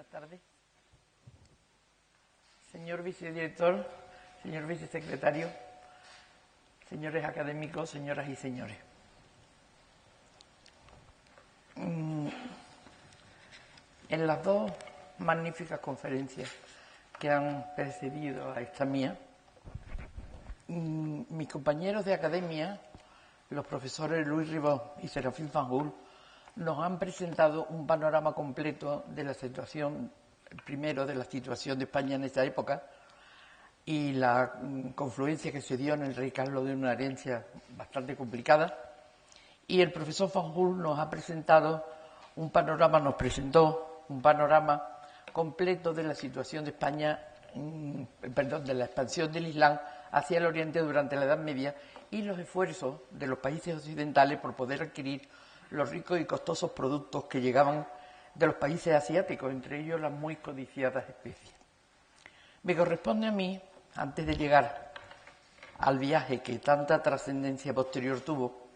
Buenas tardes. Señor vicedirector, señor vicesecretario, señores académicos, señoras y señores. En las dos magníficas conferencias que han precedido a esta mía, mis compañeros de academia, los profesores Luis Ribó y Serafín Fanjul, nos han presentado un panorama completo de la situación, primero de la situación de España en esa época y la confluencia que se dio en el rey Carlos de una herencia bastante complicada. Y el profesor Fanjul nos ha presentado un panorama, nos presentó un panorama completo de la situación de España, de la expansión del Islam hacia el Oriente durante la Edad Media y los esfuerzos de los países occidentales por poder adquirir los ricos y costosos productos que llegaban de los países asiáticos, entre ellos las muy codiciadas especies. Me corresponde a mí, antes de llegar al viaje que tanta trascendencia posterior tuvo,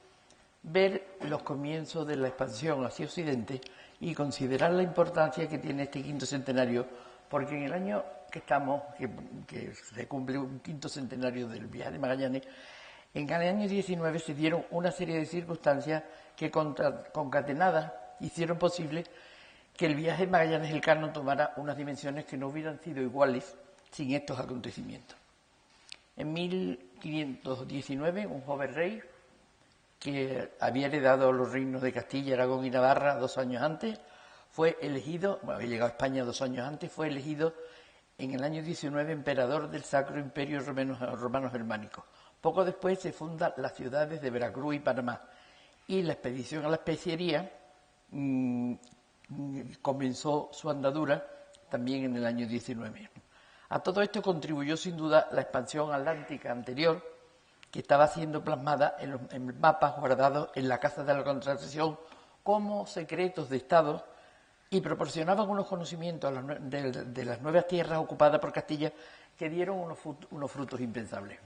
ver los comienzos de la expansión hacia Occidente y considerar la importancia que tiene este quinto centenario, porque en el año que estamos, que se cumple un quinto centenario del viaje de Magallanes, en el año 19 se dieron una serie de circunstancias que concatenadas hicieron posible que el viaje de Magallanes Elcano tomara unas dimensiones que no hubieran sido iguales sin estos acontecimientos. En 1519, un joven rey que había heredado los reinos de Castilla, Aragón y Navarra 2 años antes, fue elegido, había llegado a España 2 años antes, fue elegido en el año 19 emperador del Sacro Imperio Romano Germánico. Poco después se fundan las ciudades de Veracruz y Panamá y la expedición a la especiería comenzó su andadura también en el año 19. A todo esto contribuyó sin duda la expansión atlántica anterior, que estaba siendo plasmada en mapas guardados en la Casa de la Contratación como secretos de Estado y proporcionaban unos conocimientos de las nuevas tierras ocupadas por Castilla que dieron unos frutos impensables.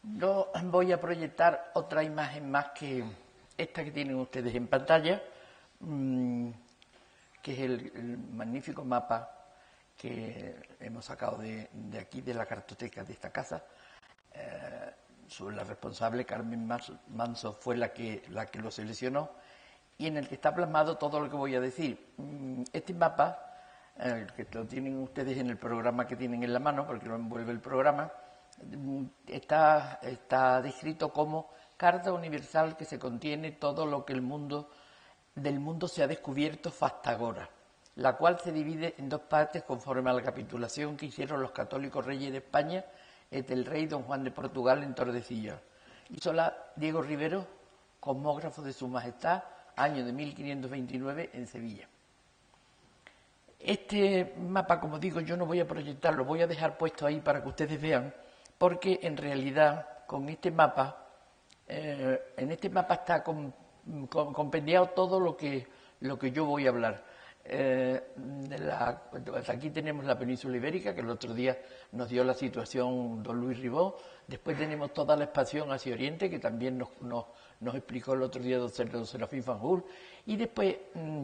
No voy a proyectar otra imagen más que esta que tienen ustedes en pantalla, que es el magnífico mapa que hemos sacado de aquí, de la cartoteca de esta casa. La responsable, Carmen Manso, fue la que lo seleccionó y en el que está plasmado todo lo que voy a decir. Este mapa, que lo tienen ustedes en el programa que tienen en la mano, porque lo envuelve el programa, está descrito como carta universal que se contiene todo lo que del mundo se ha descubierto hasta ahora, la cual se divide en 2 partes conforme a la capitulación que hicieron los católicos reyes de España el rey don Juan de Portugal en Tordesillas. Hízola Diego Rivero, cosmógrafo de Su Majestad, año de 1529 en Sevilla. Este mapa, como digo, yo no voy a proyectarlo, voy a dejar puesto ahí para que ustedes vean, porque en realidad con este mapa, en este mapa está compendiado todo lo que yo voy a hablar. Aquí tenemos la península ibérica, que el otro día nos dio la situación don Luis Ribó. Después tenemos toda la expansión hacia Oriente, que también nos explicó el otro día don Serafín Fanjul. Y después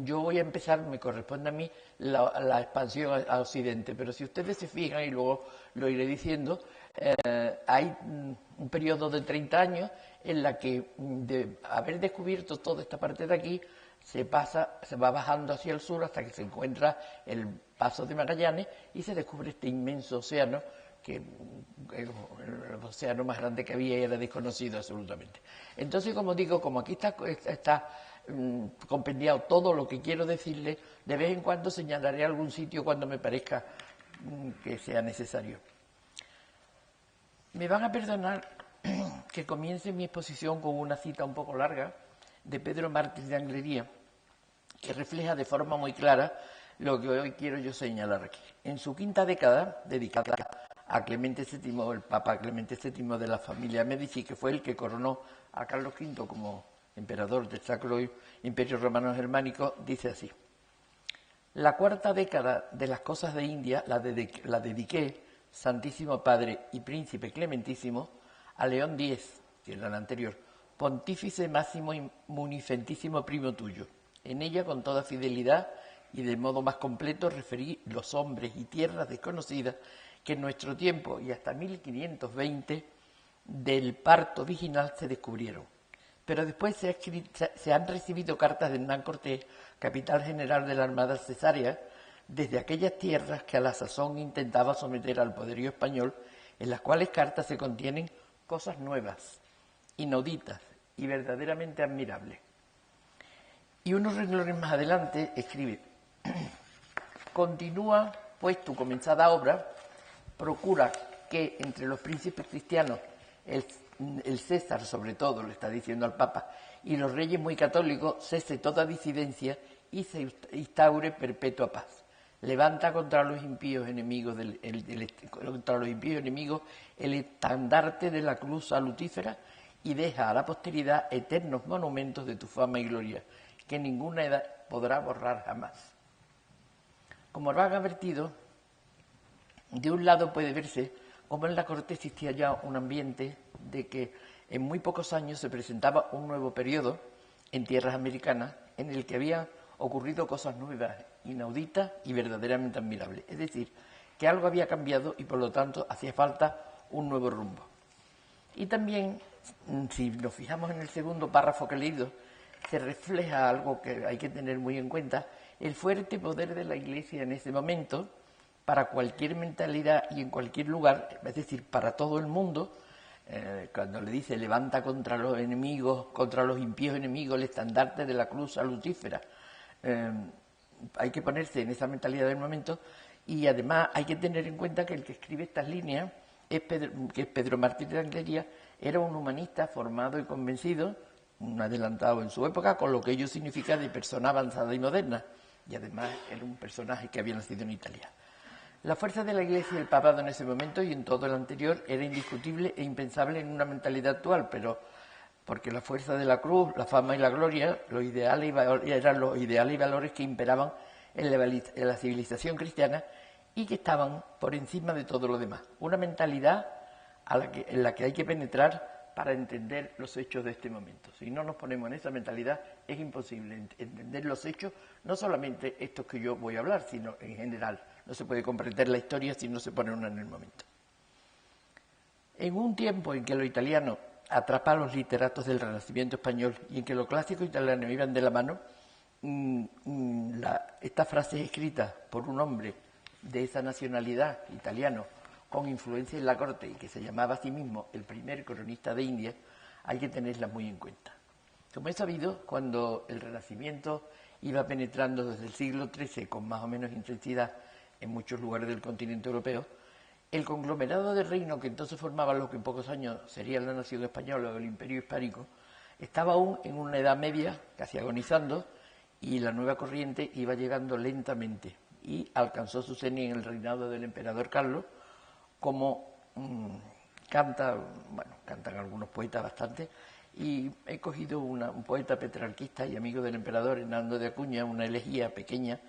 yo voy a empezar, me corresponde a mí, la expansión a Occidente. Pero si ustedes se fijan, y luego lo iré diciendo, hay un periodo de 30 años en la que, de haber descubierto toda esta parte de aquí, se va bajando hacia el sur hasta que se encuentra el Paso de Magallanes y se descubre este inmenso océano, que el océano más grande que había era desconocido absolutamente. Entonces, como digo, como aquí está compendiado todo lo que quiero decirles, de vez en cuando señalaré algún sitio cuando me parezca que sea necesario. Me van a perdonar que comience mi exposición con una cita un poco larga de Pedro Mártir de Anglería, que refleja de forma muy clara lo que hoy quiero yo señalar aquí. En su quinta década, dedicada a Clemente VII, el Papa Clemente VII de la familia Medici, que fue el que coronó a Carlos V como emperador del Sacro Imperio Romano Germánico, dice así: la cuarta década de las cosas de India la dediqué, Santísimo Padre y Príncipe Clementísimo, a León X, que era el anterior, pontífice máximo y munifentísimo primo tuyo. En ella, con toda fidelidad, y de modo más completo referí los hombres y tierras desconocidas que en nuestro tiempo y hasta 1520 del parto virginal se descubrieron. Pero después se han recibido cartas de Hernán Cortés, capitán general de la Armada Cesárea, desde aquellas tierras que a la sazón intentaba someter al poderío español, en las cuales cartas se contienen cosas nuevas, inauditas y verdaderamente admirables. Y unos renglones más adelante escribe: continúa pues tu comenzada obra, procura que entre los príncipes cristianos, el César sobre todo, le está diciendo al Papa, y los reyes muy católicos, cese toda disidencia y se instaure perpetua paz. Levanta contra los impíos enemigos el estandarte de la cruz salutífera y deja a la posteridad eternos monumentos de tu fama y gloria, que ninguna edad podrá borrar jamás. Como lo han advertido, de un lado puede verse cómo en la corte existía ya un ambiente de que en muy pocos años se presentaba un nuevo periodo en tierras americanas en el que habían ocurrido cosas nuevas, inauditas y verdaderamente admirables. Es decir, que algo había cambiado y por lo tanto hacía falta un nuevo rumbo. Y también, si nos fijamos en el segundo párrafo que he leído, se refleja algo que hay que tener muy en cuenta: el fuerte poder de la Iglesia en ese momento para cualquier mentalidad y en cualquier lugar, es decir, para todo el mundo. Cuando le dice levanta contra los enemigos, contra los impíos enemigos, el estandarte de la cruz salutífera, hay que ponerse en esa mentalidad del momento. Y además hay que tener en cuenta que el que escribe estas líneas, que es Pedro Martínez de Anglería, era un humanista formado y convencido, un adelantado en su época, con lo que ello significa de persona avanzada y moderna, y además era un personaje que había nacido en Italia. La fuerza de la Iglesia y el papado en ese momento y en todo el anterior era indiscutible e impensable en una mentalidad actual, pero porque la fuerza de la cruz, la fama y la gloria, eran los ideales y valores que imperaban en la civilización cristiana y que estaban por encima de todo lo demás. Una mentalidad en la que hay que penetrar para entender los hechos de este momento. Si no nos ponemos en esa mentalidad, es imposible entender los hechos, no solamente estos que yo voy a hablar, sino en general. No se puede comprender la historia si no se pone una en el momento. En un tiempo en que lo italiano atrapa a los literatos del Renacimiento español y en que lo clásico italiano iban de la mano, esta frase es escrita por un hombre de esa nacionalidad, italiano, con influencia en la corte y que se llamaba a sí mismo el primer cronista de India, hay que tenerla muy en cuenta. Como es sabido, cuando el Renacimiento iba penetrando desde el siglo XIII con más o menos intensidad en muchos lugares del continente europeo, el conglomerado de reino que entonces formaba lo que en pocos años sería la nación española o el imperio hispánico, estaba aún en una edad media, casi agonizando, y la nueva corriente iba llegando lentamente y alcanzó su cenit en el reinado del emperador Carlos, como cantan algunos poetas bastante, y he cogido un poeta petrarquista y amigo del emperador, Hernando de Acuña, una elegía pequeña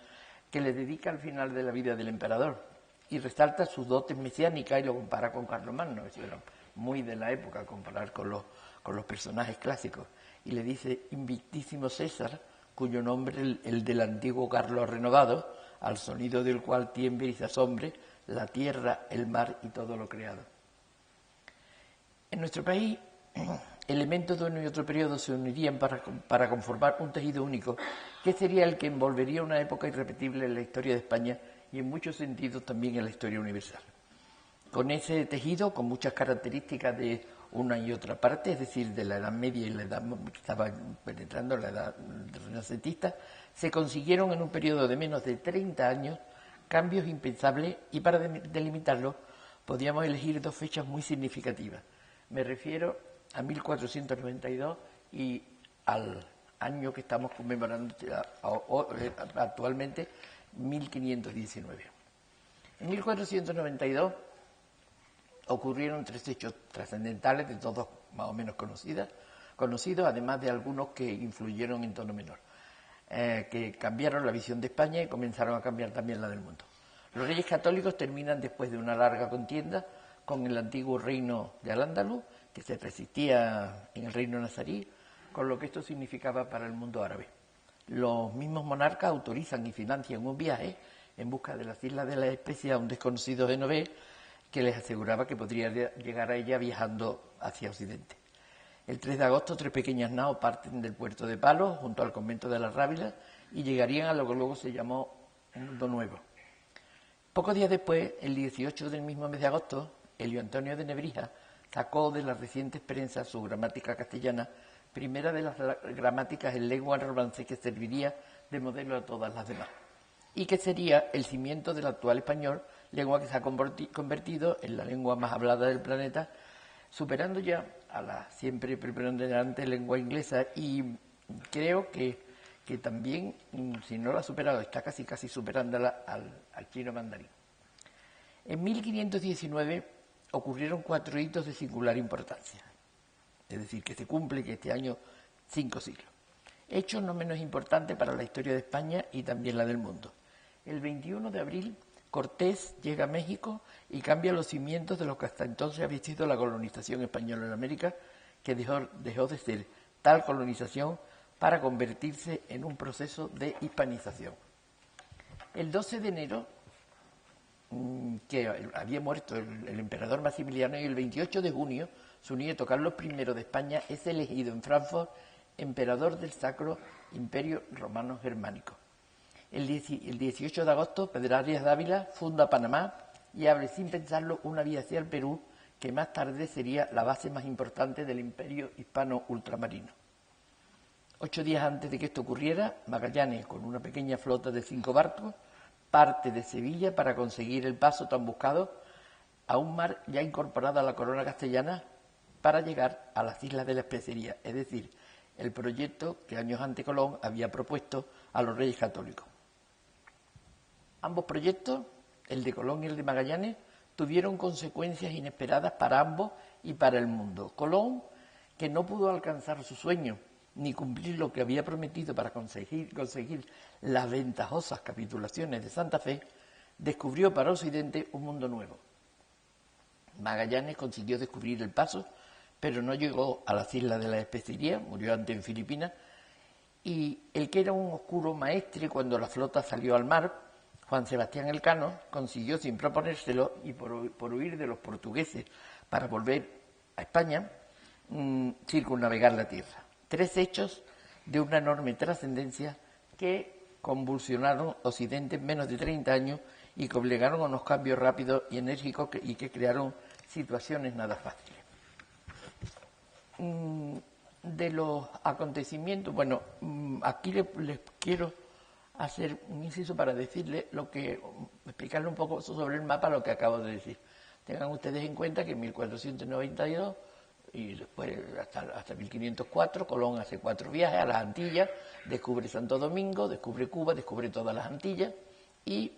que le dedica al final de la vida del emperador y resalta sus dotes mesiánicas y lo compara con Carlomagno, es decir, muy de la época, comparar con los personajes clásicos, y le dice: invictísimo César, cuyo nombre el del antiguo Carlos renovado, al sonido del cual tiemble y se asombre la tierra, el mar y todo lo creado. En nuestro país, elementos de uno y otro periodo se unirían para conformar un tejido único, que sería el que envolvería una época irrepetible en la historia de España y en muchos sentidos también en la historia universal. Con ese tejido, con muchas características de una y otra parte, es decir, de la Edad Media y la edad que estaba penetrando la edad renacentista, se consiguieron en un periodo de menos de 30 años cambios impensables, y para delimitarlos podíamos elegir dos fechas muy significativas. Me refiero a 1492 y al año que estamos conmemorando actualmente, 1519. En 1492 ocurrieron tres hechos trascendentales, de todos más o menos conocidos, además de algunos que influyeron en tono menor, que cambiaron la visión de España y comenzaron a cambiar también la del mundo. Los reyes católicos terminan, después de una larga contienda, con el antiguo reino de Al-Ándalus, que se resistía en el reino nazarí, con lo que esto significaba para el mundo árabe. los mismos monarcas autorizan y financian un viaje en busca de las Islas de la Especia a un desconocido genovés que les aseguraba que podría llegar a ella viajando hacia Occidente. El 3 de agosto, 3 pequeñas naos parten del puerto de Palos, junto al convento de las Rábilas, y llegarían a lo que luego se llamó Mundo Nuevo. Pocos días después, el 18 del mismo mes de agosto, Elio Antonio de Nebrija sacó de las recientes prensas su gramática castellana, primera de las gramáticas en lengua romance que serviría de modelo a todas las demás, y que sería el cimiento del actual español, lengua que se ha convertido en la lengua más hablada del planeta, superando ya a la siempre preponderante lengua inglesa, y creo que también, si no la ha superado, está casi superándola al chino mandarín. En 1519 ocurrieron 4 hitos de singular importancia, es decir, que se cumple que este año 5 siglos. Hechos no menos importantes para la historia de España y también la del mundo. El 21 de abril, Cortés llega a México y cambia los cimientos de lo que hasta entonces había sido la colonización española en América, que dejó de ser tal colonización para convertirse en un proceso de hispanización. El 12 de enero, que había muerto el emperador Maximiliano, y el 28 de junio, su nieto Carlos I de España es elegido en Frankfurt emperador del Sacro Imperio Romano Germánico. El 18 de agosto, Pedro Arias Dávila funda Panamá y abre sin pensarlo una vía hacia el Perú, que más tarde sería la base más importante del imperio hispano ultramarino. 8 días antes de que esto ocurriera, Magallanes, con una pequeña flota de 5 barcos, parte de Sevilla para conseguir el paso tan buscado a un mar ya incorporado a la corona castellana para llegar a las Islas de la Especería, es decir, el proyecto que años antes Colón había propuesto a los reyes católicos. Ambos proyectos, el de Colón y el de Magallanes, tuvieron consecuencias inesperadas para ambos y para el mundo. Colón, que no pudo alcanzar su sueño ni cumplir lo que había prometido para conseguir las ventajosas capitulaciones de Santa Fe, descubrió para Occidente un mundo nuevo. Magallanes consiguió descubrir el paso, pero no llegó a las Islas de la Especería, murió antes en Filipinas, y el que era un oscuro maestre cuando la flota salió al mar, Juan Sebastián Elcano, consiguió sin proponérselo y por huir de los portugueses para volver a España, circunnavegar la tierra. 3 hechos de una enorme trascendencia que convulsionaron Occidente en menos de 30 años y que obligaron a unos cambios rápidos y enérgicos y que crearon situaciones nada fáciles. De los acontecimientos, bueno, aquí les quiero hacer un inciso para decirles explicarle un poco sobre el mapa lo que acabo de decir. Tengan ustedes en cuenta que en 1492 y después hasta 1504 Colón hace 4 viajes a las Antillas, descubre Santo Domingo, descubre Cuba, descubre todas las Antillas y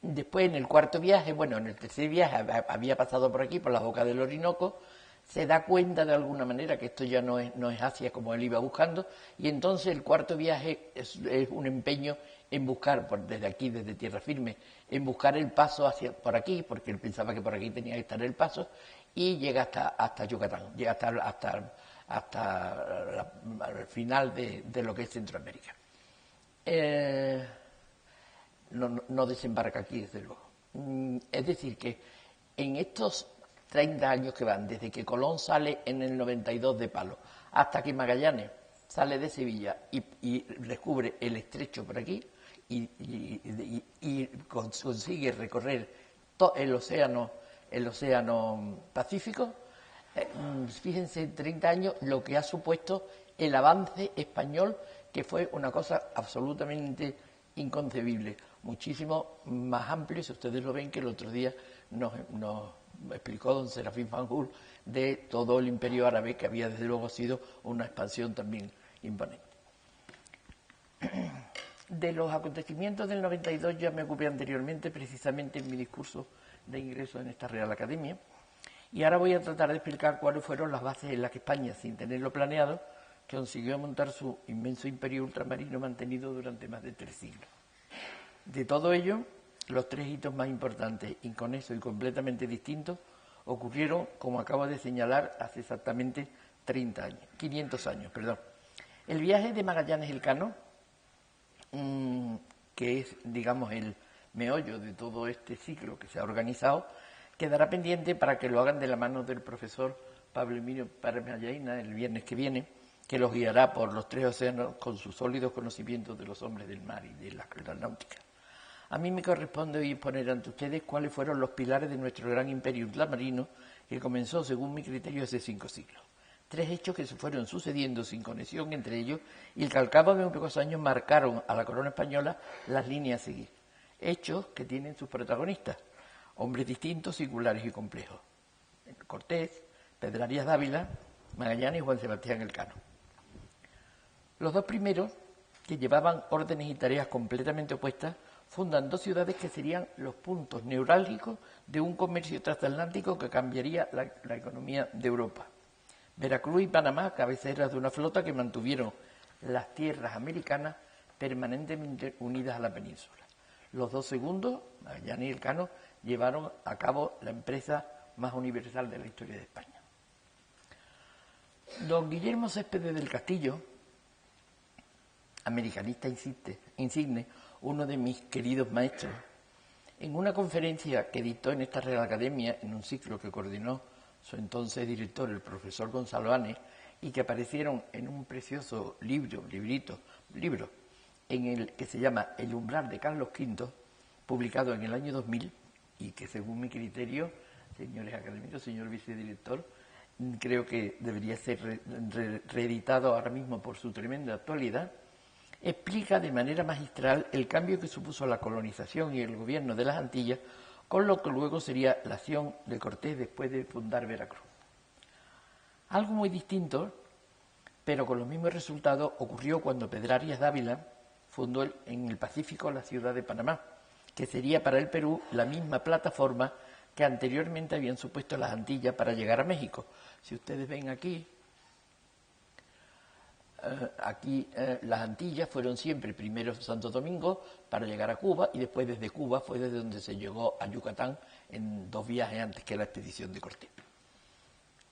después en el 4.º viaje, bueno, en el 3.er viaje había pasado por aquí, por la boca del Orinoco, se da cuenta de alguna manera que esto ya no es Asia como él iba buscando, y entonces el 4.º viaje es un empeño en buscar, desde aquí, desde tierra firme, en buscar el paso por aquí, porque él pensaba que por aquí tenía que estar el paso, y llega hasta Yucatán, llega hasta el final de lo que es Centroamérica. No desembarca aquí, desde luego. Es decir, que en estos 30 años que van, desde que Colón sale en el 92 de Palos, hasta que Magallanes sale de Sevilla y descubre el estrecho por aquí y consigue recorrer todo el océano Pacífico, fíjense, en 30 años lo que ha supuesto el avance español, que fue una cosa absolutamente inconcebible, muchísimo más amplio, si ustedes lo ven, que el otro día nos explicó don Serafín Fanjul de todo el imperio árabe, que había desde luego sido una expansión también imponente. De los acontecimientos del 92 ya me ocupé anteriormente, precisamente en mi discurso de ingreso en esta Real Academia, y ahora voy a tratar de explicar cuáles fueron las bases en las que España, sin tenerlo planeado, consiguió montar su inmenso imperio ultramarino mantenido durante más de 3 siglos. De todo ello, los 3 hitos más importantes, inconexos y completamente distintos, ocurrieron, como acabo de señalar, hace exactamente 30 años, 500 años, perdón. El viaje de Magallanes Elcano, que es, digamos, el meollo de todo este ciclo que se ha organizado, quedará pendiente para que lo hagan de la mano del profesor Pablo Emilio Parmallaina el viernes que viene, que los guiará por los 3 océanos con sus sólidos conocimientos de los hombres del mar y de la náutica. A mí me corresponde hoy exponer ante ustedes cuáles fueron los pilares de nuestro gran imperio ultramarino que comenzó, según mi criterio, hace 5 siglos. 3 hechos que se fueron sucediendo sin conexión entre ellos y que al cabo de unos pocos años marcaron a la corona española las líneas a seguir. Hechos que tienen sus protagonistas, hombres distintos, singulares y complejos. Cortés, Pedrarias Dávila, Magallanes y Juan Sebastián Elcano. Los dos primeros, que llevaban órdenes y tareas completamente opuestas, fundan 2 ciudades que serían los puntos neurálgicos de un comercio transatlántico que cambiaría la economía de Europa. Veracruz y Panamá, cabeceras de una flota que mantuvieron las tierras americanas permanentemente unidas a la península. Los 2 segundos, Magallanes y Elcano, llevaron a cabo la empresa más universal de la historia de España. Don Guillermo Céspedes del Castillo, americanista insigne, uno de mis queridos maestros, en una conferencia que dictó en esta Real Academia, en un ciclo que coordinó su entonces director, el profesor Gonzalo Anes, y que aparecieron en un precioso libro, en el que se llama El umbral de Carlos V, publicado en el año 2000, y que según mi criterio, señores académicos, señor vicedirector, creo que debería ser reeditado ahora mismo por su tremenda actualidad, explica de manera magistral el cambio que supuso la colonización y el gobierno de las Antillas con lo que luego sería la acción de Cortés después de fundar Veracruz. Algo muy distinto, pero con los mismos resultados, ocurrió cuando Pedrarias Dávila fundó en el Pacífico la ciudad de Panamá, que sería para el Perú la misma plataforma que anteriormente habían supuesto las Antillas para llegar a México. Si ustedes ven aquí, las Antillas fueron siempre primero Santo Domingo para llegar a Cuba y después desde Cuba fue desde donde se llegó a Yucatán en 2 viajes antes que la expedición de Cortés.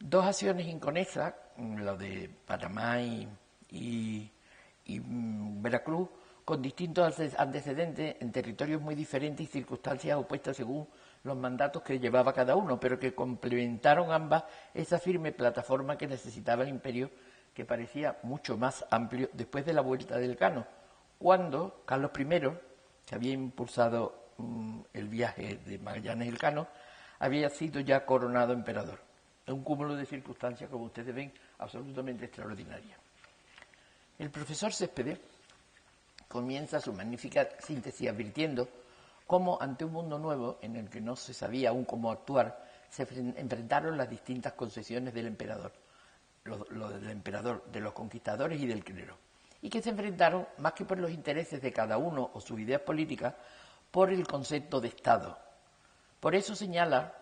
2 acciones inconexas, la de Panamá y Veracruz, con distintos antecedentes en territorios muy diferentes y circunstancias opuestas según los mandatos que llevaba cada uno, pero que complementaron ambas esa firme plataforma que necesitaba el imperio, que parecía mucho más amplio después de la vuelta del Elcano, cuando Carlos I, que había impulsado el viaje de Magallanes Elcano, había sido ya coronado emperador. Un cúmulo de circunstancias, como ustedes ven, absolutamente extraordinarias. El profesor Céspedes comienza su magnífica síntesis advirtiendo cómo ante un mundo nuevo en el que no se sabía aún cómo actuar, se enfrentaron las distintas concesiones del emperador. Lo del emperador, de los conquistadores y del clero, y que se enfrentaron, más que por los intereses de cada uno o sus ideas políticas, por el concepto de Estado. Por eso señala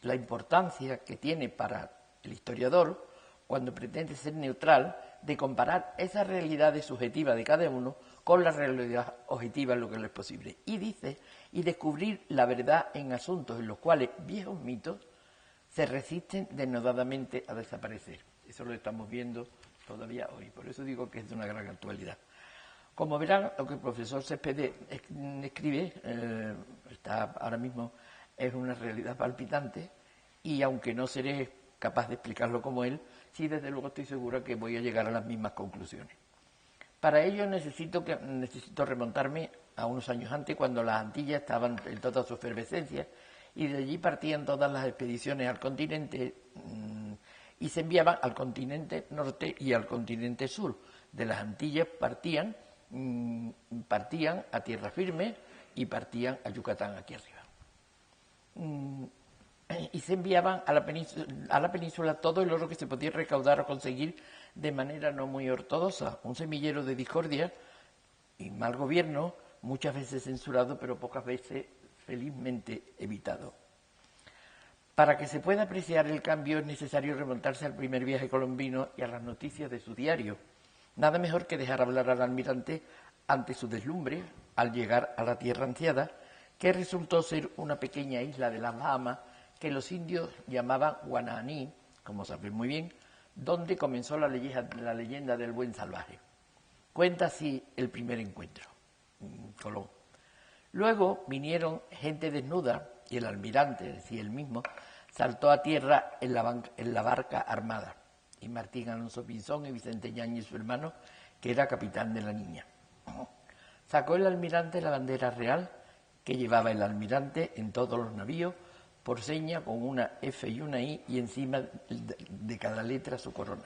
la importancia que tiene para el historiador, cuando pretende ser neutral, de comparar esa realidad subjetiva de cada uno con la realidad objetiva en lo que le es posible. Y dice, y descubrir la verdad en asuntos en los cuales viejos mitos se resisten denodadamente a desaparecer. Eso lo estamos viendo todavía hoy, por eso digo que es de una gran actualidad. Como verán, lo que el profesor Céspedes escribe está ahora mismo es una realidad palpitante y aunque no seré capaz de explicarlo como él, sí desde luego estoy seguro que voy a llegar a las mismas conclusiones. Para ello necesito remontarme a unos años antes, cuando las Antillas estaban en toda su efervescencia y de allí partían todas las expediciones al continente y se enviaban al continente norte y al continente sur. De las Antillas partían a tierra firme y partían a Yucatán, aquí arriba. Y se enviaban a la península todo el oro que se podía recaudar o conseguir de manera no muy ortodoxa. Un semillero de discordia y mal gobierno, muchas veces censurado, pero pocas veces felizmente evitado. Para que se pueda apreciar el cambio es necesario remontarse al primer viaje colombino y a las noticias de su diario. Nada mejor que dejar hablar al almirante ante su deslumbre al llegar a la tierra ansiada, que resultó ser una pequeña isla de las Bahamas que los indios llamaban Guananí, como saben muy bien, donde comenzó la leyenda del buen salvaje. Cuenta así el primer encuentro, Colón. Luego vinieron gente desnuda y el almirante, es decir, él mismo, saltó a tierra en la barca armada. Y Martín Alonso Pinzón y Vicente Yáñez, su hermano, que era capitán de la Niña. Sacó el almirante la bandera real que llevaba el almirante en todos los navíos, por seña con una F y una I, y encima de cada letra su corona.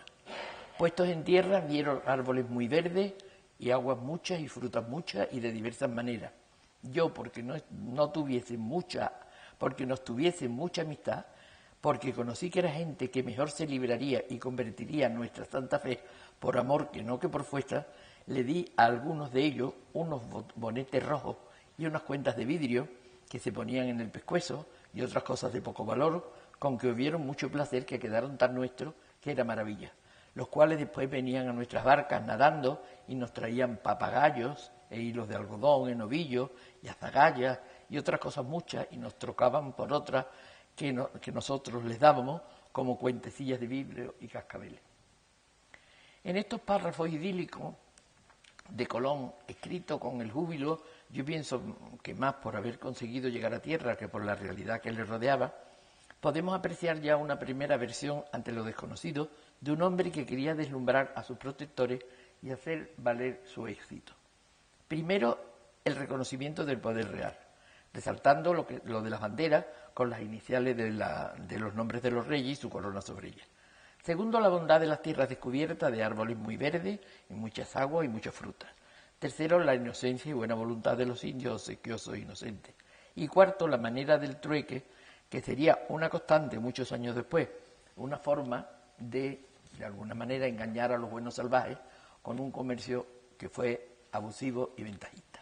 Puestos en tierra vieron árboles muy verdes y aguas muchas y frutas muchas y de diversas maneras. Yo, porque nos tuviese mucha amistad, porque conocí que era gente que mejor se libraría y convertiría nuestra santa fe por amor que no que por fuerza, le di a algunos de ellos unos bonetes rojos y unas cuentas de vidrio que se ponían en el pescuezo y otras cosas de poco valor, con que hubieron mucho placer, que quedaron tan nuestros que era maravilla, los cuales después venían a nuestras barcas nadando y nos traían papagayos e hilos de algodón en ovillos y azagallas y otras cosas muchas, y nos trocaban por otras que nosotros les dábamos como cuentecillas de vidrio y cascabeles. En estos párrafos idílicos de Colón, escrito con el júbilo, yo pienso que más por haber conseguido llegar a tierra que por la realidad que le rodeaba, podemos apreciar ya una primera versión ante lo desconocido de un hombre que quería deslumbrar a sus protectores y hacer valer su éxito. Primero, el reconocimiento del poder real, resaltando lo de las banderas con las iniciales de los nombres de los reyes y su corona sobre ellas. Segundo, la bondad de las tierras descubiertas, de árboles muy verdes, y muchas aguas y muchas frutas. Tercero, la inocencia y buena voluntad de los indios obsequiosos e inocentes. Y cuarto, la manera del trueque, que sería una constante muchos años después, una forma de alguna manera, engañar a los buenos salvajes con un comercio que fue abusivo y ventajista.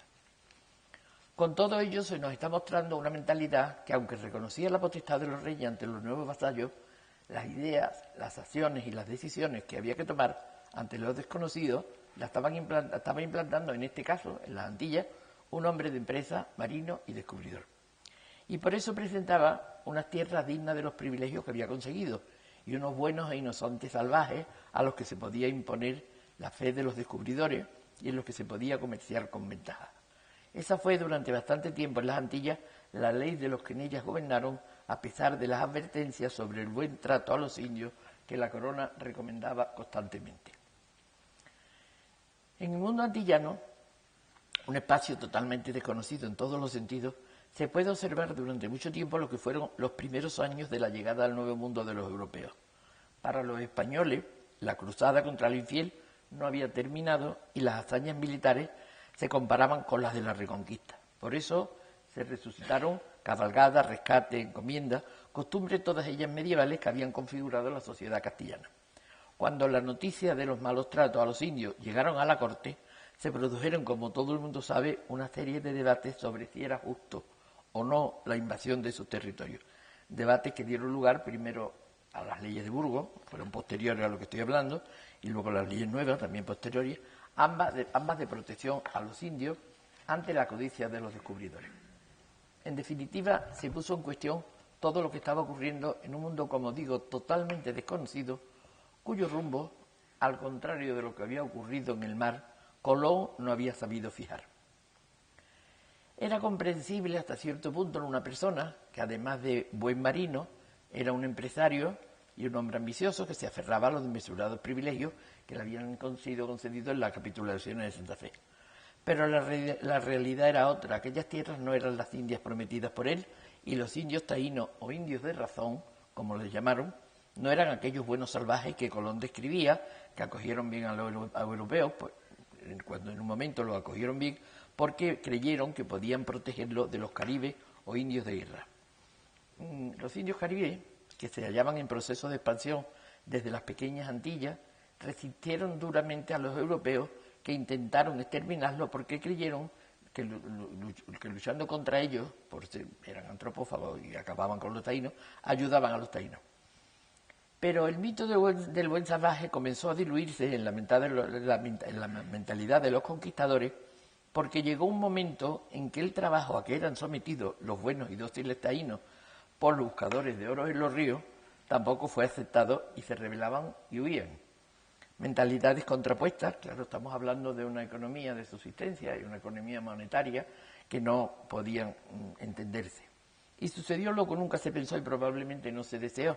Con todo ello se nos está mostrando una mentalidad que, aunque reconocía la potestad de los reyes ante los nuevos vasallos, las ideas, las acciones y las decisiones que había que tomar ante los desconocidos la estaba implantando, en este caso, en las Antillas, un hombre de empresa, marino y descubridor. Y por eso presentaba unas tierras dignas de los privilegios que había conseguido y unos buenos e inocentes salvajes a los que se podía imponer la fe de los descubridores y en los que se podía comerciar con ventaja. Esa fue durante bastante tiempo en las Antillas la ley de los que en ellas gobernaron, a pesar de las advertencias sobre el buen trato a los indios que la corona recomendaba constantemente. En el mundo antillano, un espacio totalmente desconocido en todos los sentidos, se puede observar durante mucho tiempo lo que fueron los primeros años de la llegada al Nuevo Mundo de los europeos. Para los españoles, la cruzada contra el infiel no había terminado y las hazañas militares se comparaban con las de la Reconquista. Por eso se resucitaron cabalgadas, rescate, encomiendas, costumbres todas ellas medievales que habían configurado la sociedad castellana. Cuando la noticia de los malos tratos a los indios llegaron a la corte, se produjeron, como todo el mundo sabe, una serie de debates sobre si era justo o no la invasión de sus territorios. Debates que dieron lugar primero a las leyes de Burgos, fueron posteriores a lo que estoy hablando, y luego las leyes nuevas, también posteriores, ambas de protección a los indios ante la codicia de los descubridores. En definitiva, se puso en cuestión todo lo que estaba ocurriendo en un mundo, como digo, totalmente desconocido, cuyo rumbo, al contrario de lo que había ocurrido en el mar, Colón no había sabido fijar. Era comprensible hasta cierto punto en una persona que, además de buen marino, era un empresario y un hombre ambicioso que se aferraba a los desmesurados privilegios que le habían sido concedidos en la capitulación de Santa Fe. Pero la realidad era otra. Aquellas tierras no eran las Indias prometidas por él, y los indios taínos, o indios de razón, como les llamaron, no eran aquellos buenos salvajes que Colón describía, que acogieron bien a los europeos, pues, cuando en un momento los acogieron bien, porque creyeron que podían protegerlos de los caribes o indios de guerra. Los indios caribes, que se hallaban en proceso de expansión desde las pequeñas Antillas, resistieron duramente a los europeos, que intentaron exterminarlos porque creyeron que luchando contra ellos, eran antropófagos y acababan con los taínos, ayudaban a los taínos. Pero el mito del buen salvaje comenzó a diluirse en la mentalidad de los conquistadores, porque llegó un momento en que el trabajo a que eran sometidos los buenos y dóciles taínos por los buscadores de oro en los ríos tampoco fue aceptado y se rebelaban y huían. Mentalidades contrapuestas, claro, estamos hablando de una economía de subsistencia y una economía monetaria que no podían entenderse. Y sucedió lo que nunca se pensó y probablemente no se deseó: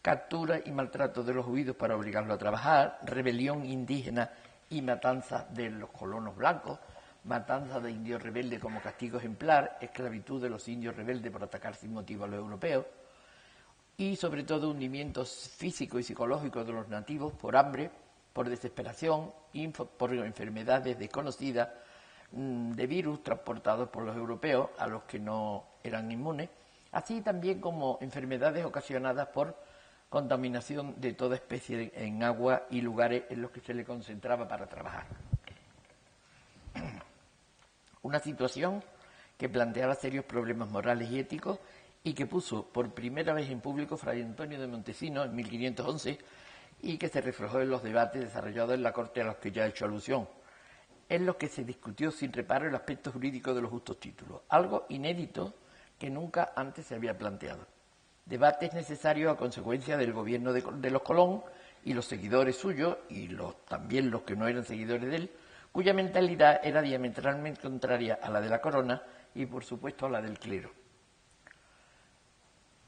captura y maltrato de los huidos para obligarlos a trabajar, rebelión indígena y matanza de los colonos blancos, matanza de indios rebeldes como castigo ejemplar, esclavitud de los indios rebeldes por atacar sin motivo a los europeos, y sobre todo hundimientos físicos y psicológicos de los nativos por hambre, por desesperación, por enfermedades desconocidas, de virus transportados por los europeos a los que no eran inmunes, así también como enfermedades ocasionadas por contaminación de toda especie en agua y lugares en los que se le concentraba para trabajar. Una situación que planteaba serios problemas morales y éticos y que puso por primera vez en público Fray Antonio de Montesinos en 1511 y que se reflejó en los debates desarrollados en la corte a los que ya he hecho alusión, en los que se discutió sin reparo el aspecto jurídico de los justos títulos, algo inédito que nunca antes se había planteado. Debates necesarios a consecuencia del gobierno de los Colón y los seguidores suyos, y también los que no eran seguidores de él, cuya mentalidad era diametralmente contraria a la de la corona y, por supuesto, a la del clero.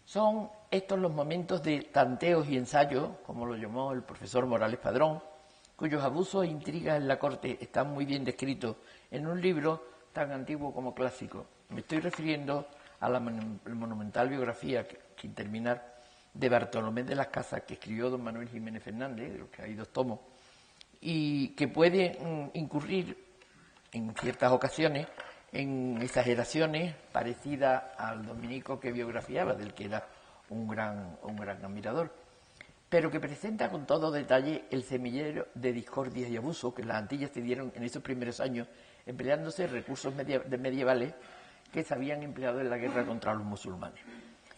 Son estos los momentos de tanteos y ensayos, como lo llamó el profesor Morales Padrón, cuyos abusos e intrigas en la corte están muy bien descritos en un libro tan antiguo como clásico. Me estoy refiriendo a la monumental biografía, sin terminar, de Bartolomé de las Casas, que escribió don Manuel Jiménez Fernández, de los que hay 2 tomos, y que puede incurrir en ciertas ocasiones en exageraciones parecidas al dominico que biografiaba, del que era un gran admirador, pero que presenta con todo detalle el semillero de discordias y abusos que las Antillas se dieron en esos primeros años, empleándose recursos medievales que se habían empleado en la guerra contra los musulmanes.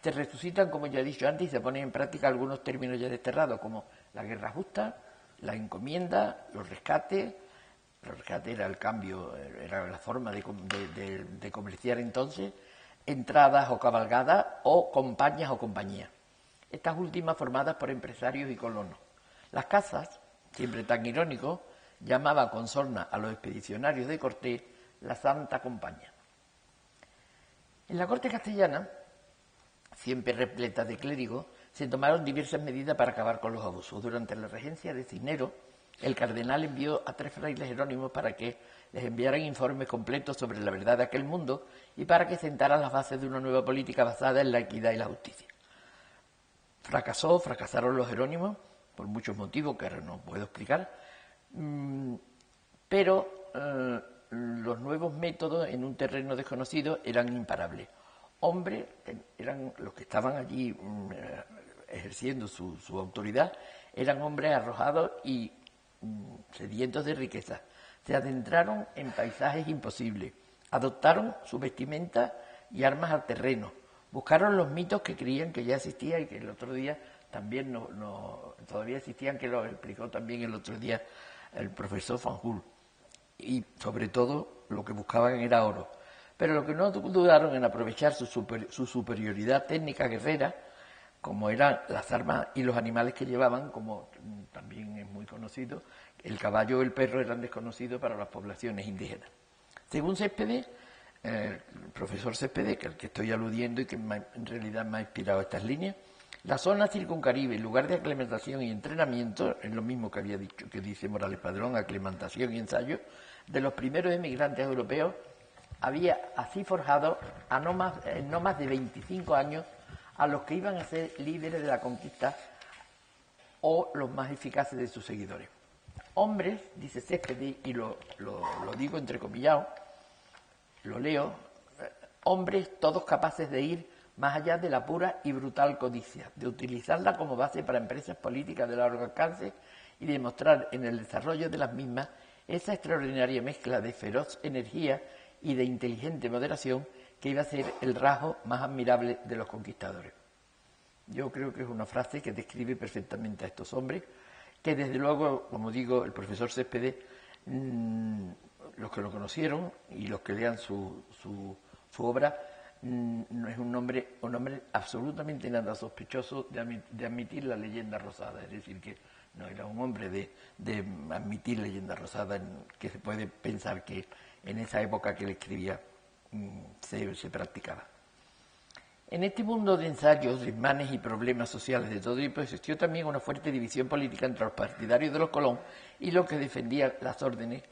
Se resucitan, como ya he dicho antes, y se ponen en práctica algunos términos ya desterrados, como la guerra justa, la encomienda, los rescates. El rescate era el cambio, era la forma de comerciar entonces, entradas o cabalgadas, o compañías o compañías. Estas últimas formadas por empresarios y colonos. Las Casas, siempre tan irónico, llamaba con sorna a los expedicionarios de Cortés la Santa Compañía. En la corte castellana, siempre repleta de clérigos, se tomaron diversas medidas para acabar con los abusos. Durante la regencia de Cisneros, el cardenal envió a 3 frailes jerónimos para que les enviaran informes completos sobre la verdad de aquel mundo y para que sentaran las bases de una nueva política basada en la equidad y la justicia. Fracasaron los jerónimos, por muchos motivos que ahora no puedo explicar, pero los nuevos métodos en un terreno desconocido eran imparables. Hombres, eran los que estaban allí ejerciendo su autoridad, eran hombres arrojados y sedientos de riqueza. Se adentraron en paisajes imposibles, adoptaron su vestimenta y armas al terreno, buscaron los mitos que creían que ya existían y que el otro día también todavía existían, que lo explicó también el otro día el profesor Fanjul. Y sobre todo lo que buscaban era oro. Pero lo que no dudaron en aprovechar su superioridad técnica guerrera, como eran las armas y los animales que llevaban, como también es muy conocido, el caballo o el perro eran desconocidos para las poblaciones indígenas. Según Céspedes, el profesor Céspedes, que al que estoy aludiendo y que en realidad me ha inspirado estas líneas, la zona circuncaribe, lugar de aclimatación y entrenamiento, es lo mismo que había dicho, que dice Morales Padrón, aclimatación y ensayo, de los primeros emigrantes europeos, había así forjado en no más de 25 años a los que iban a ser líderes de la conquista o los más eficaces de sus seguidores. Hombres, dice Céspedes, y lo digo entrecomillado, lo leo, hombres todos capaces de ir más allá de la pura y brutal codicia, de utilizarla como base para empresas políticas de largo alcance y demostrar en el desarrollo de las mismas esa extraordinaria mezcla de feroz energía y de inteligente moderación que iba a ser el rasgo más admirable de los conquistadores. Yo creo que es una frase que describe perfectamente a estos hombres, que desde luego, como digo, el profesor Céspedes, los que lo conocieron y los que lean su obra, no es un hombre absolutamente nada sospechoso de admitir la leyenda rosada, es decir, que no era un hombre de admitir leyenda rosada, que se puede pensar que en esa época que él escribía se practicaba. En este mundo de ensayos, desmanes y problemas sociales de todo tipo existió también una fuerte división política entre los partidarios de los Colón y los que defendían las órdenes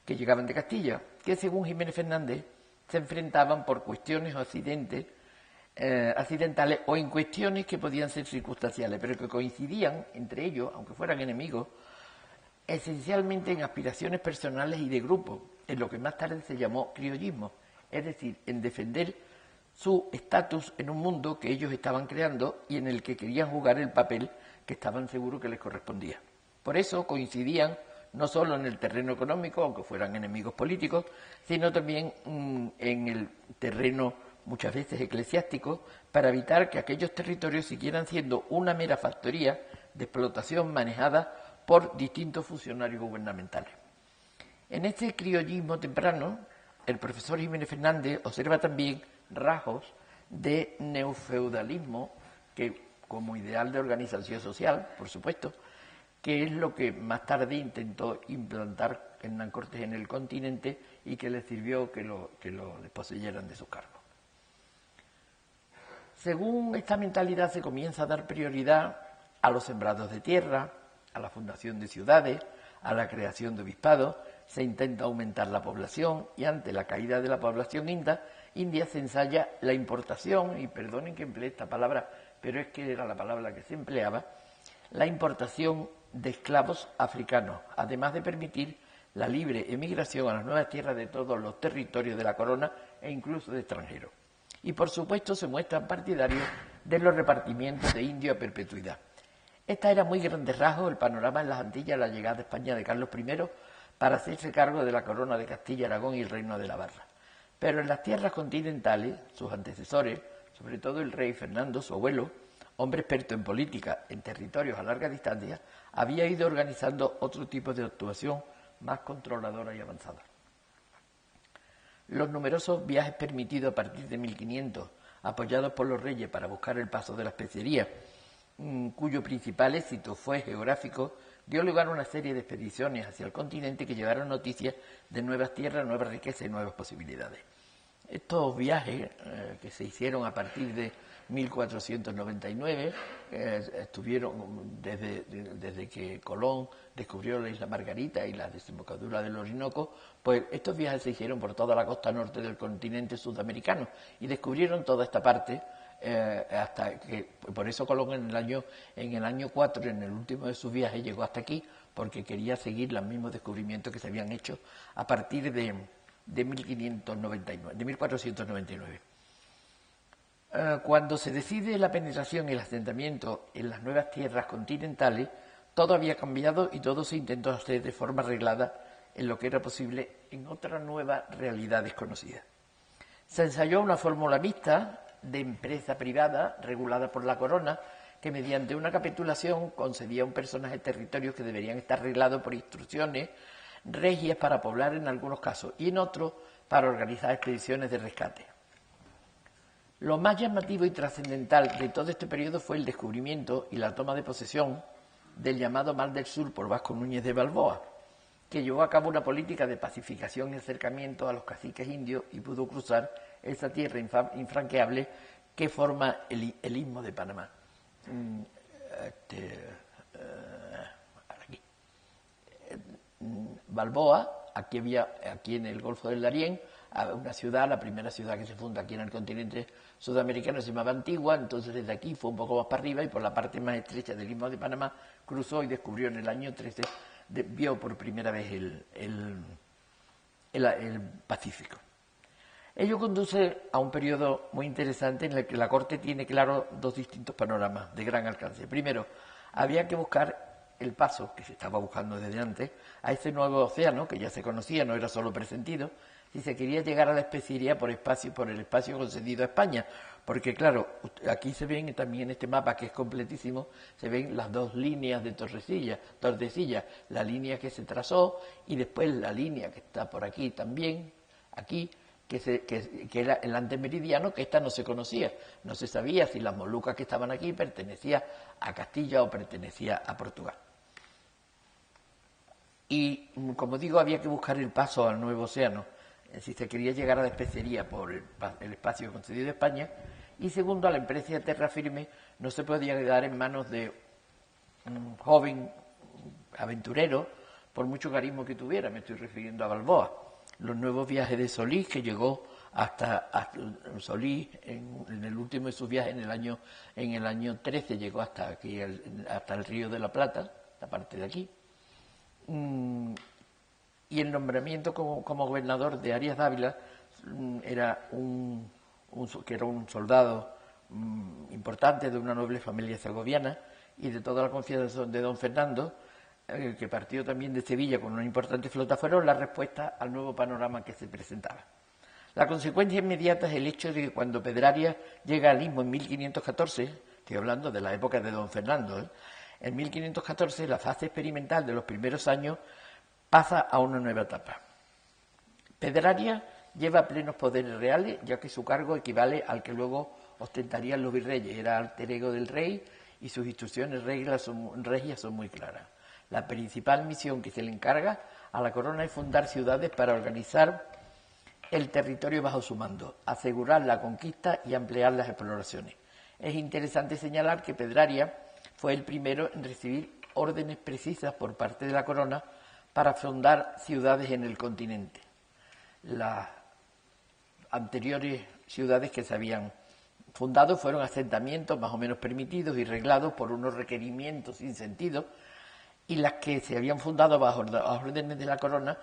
que llegaban de Castilla, que según Jiménez Fernández se enfrentaban por cuestiones o accidentales o en cuestiones que podían ser circunstanciales, pero que coincidían entre ellos, aunque fueran enemigos, esencialmente en aspiraciones personales y de grupo, en lo que más tarde se llamó criollismo, es decir, en defender su estatus en un mundo que ellos estaban creando y en el que querían jugar el papel que estaban seguros que les correspondía. Por eso coincidían no solo en el terreno económico, aunque fueran enemigos políticos, sino también en el terreno muchas veces eclesiástico, para evitar que aquellos territorios siguieran siendo una mera factoría de explotación manejada por distintos funcionarios gubernamentales. En este criollismo temprano, el profesor Jiménez Fernández observa también rasgos de neofeudalismo, que como ideal de organización social, por supuesto, que es lo que más tarde intentó implantar Hernán Cortés en el continente y que le sirvió que lo desposeyeran de su cargo. Según esta mentalidad se comienza a dar prioridad a los sembrados de tierra, a la fundación de ciudades, a la creación de obispados, se intenta aumentar la población y ante la caída de la población india se ensaya la importación, y perdonen que emplee esta palabra, pero es que era la palabra que se empleaba, la importación de esclavos africanos, además de permitir la libre emigración a las nuevas tierras de todos los territorios de la corona e incluso de extranjeros. Y por supuesto se muestran partidarios de los repartimientos de indios a perpetuidad. Esta era muy grandes rasgos el panorama en las Antillas, la llegada a España de Carlos I para hacerse cargo de la corona de Castilla, Aragón y el reino de Navarra. Pero en las tierras continentales, sus antecesores, sobre todo el rey Fernando, su abuelo, hombre experto en política en territorios a larga distancia, había ido organizando otro tipo de actuación más controladora y avanzada. Los numerosos viajes permitidos a partir de 1500, apoyados por los reyes para buscar el paso de la especería, cuyo principal éxito fue geográfico, dio lugar a una serie de expediciones hacia el continente que llevaron noticias de nuevas tierras, nuevas riquezas y nuevas posibilidades. Estos viajes que se hicieron a partir de 1499, estuvieron desde que Colón descubrió la isla Margarita y la desembocadura del Orinoco, pues estos viajes se hicieron por toda la costa norte del continente sudamericano y descubrieron toda esta parte, hasta que, por eso Colón en el año 4, en el último de sus viajes, llegó hasta aquí, porque quería seguir los mismos descubrimientos que se habían hecho a partir de 1499. Cuando se decide la penetración y el asentamiento en las nuevas tierras continentales, todo había cambiado y todo se intentó hacer de forma arreglada en lo que era posible en otra nueva realidad desconocida. Se ensayó una fórmula mixta de empresa privada regulada por la corona, que mediante una capitulación concedía a un personaje territorios que deberían estar arreglados por instrucciones regias para poblar en algunos casos y en otros para organizar expediciones de rescate. Lo más llamativo y trascendental de todo este periodo fue el descubrimiento y la toma de posesión del llamado Mar del Sur por Vasco Núñez de Balboa, que llevó a cabo una política de pacificación y acercamiento a los caciques indios y pudo cruzar esa tierra infranqueable que forma el Istmo de Panamá. Balboa, aquí en el Golfo del Darién, una ciudad, la primera ciudad que se funda aquí en el continente sudamericano se llamaba Antigua, entonces desde aquí fue un poco más para arriba y por la parte más estrecha del Istmo de Panamá cruzó y descubrió en el año 13, vio por primera vez el Pacífico. Ello conduce a un periodo muy interesante en el que la corte tiene claro dos distintos panoramas de gran alcance. Primero, había que buscar el paso, que se estaba buscando desde antes, a ese nuevo océano que ya se conocía, no era solo presentido, si se quería llegar a la especiería por el espacio concedido a España. Porque claro, aquí se ven también en este mapa, que es completísimo, se ven las dos líneas de Tordesillas, la línea que se trazó y después la línea que está por aquí también, aquí, que era el antemeridiano, que esta no se conocía. No se sabía si las Molucas que estaban aquí pertenecían a Castilla o pertenecía a Portugal. Y, como digo, había que buscar el paso al nuevo océano, si se quería llegar a la especería por el espacio concedido a España. Y segundo, a la empresa de terra firme no se podía quedar en manos de un joven aventurero, por mucho carisma que tuviera. Me estoy refiriendo a Balboa. Los nuevos viajes de Solís, que llegó hasta Solís en el último de sus viajes en el año 13, llegó hasta aquí, hasta el Río de la Plata, la parte de aquí. Y el nombramiento como gobernador de Arias Dávila era que era un soldado importante de una noble familia segoviana y de toda la confianza de don Fernando, que partió también de Sevilla con una importante flota, fueron la respuesta al nuevo panorama que se presentaba. La consecuencia inmediata es el hecho de que cuando Pedrarias llega al Istmo en 1514, estoy hablando de la época de don Fernando, en 1514 la fase experimental de los primeros años pasa a una nueva etapa. Pedrarias lleva plenos poderes reales, ya que su cargo equivale al que luego ostentarían los virreyes. Era alter ego del rey y sus instrucciones regias son muy claras. La principal misión que se le encarga a la corona es fundar ciudades para organizar el territorio bajo su mando, asegurar la conquista y ampliar las exploraciones. Es interesante señalar que Pedrarias fue el primero en recibir órdenes precisas por parte de la corona para fundar ciudades en el continente. Las anteriores ciudades que se habían fundado fueron asentamientos más o menos permitidos y reglados por unos requerimientos sin sentido, y las que se habían fundado bajo las órdenes de la corona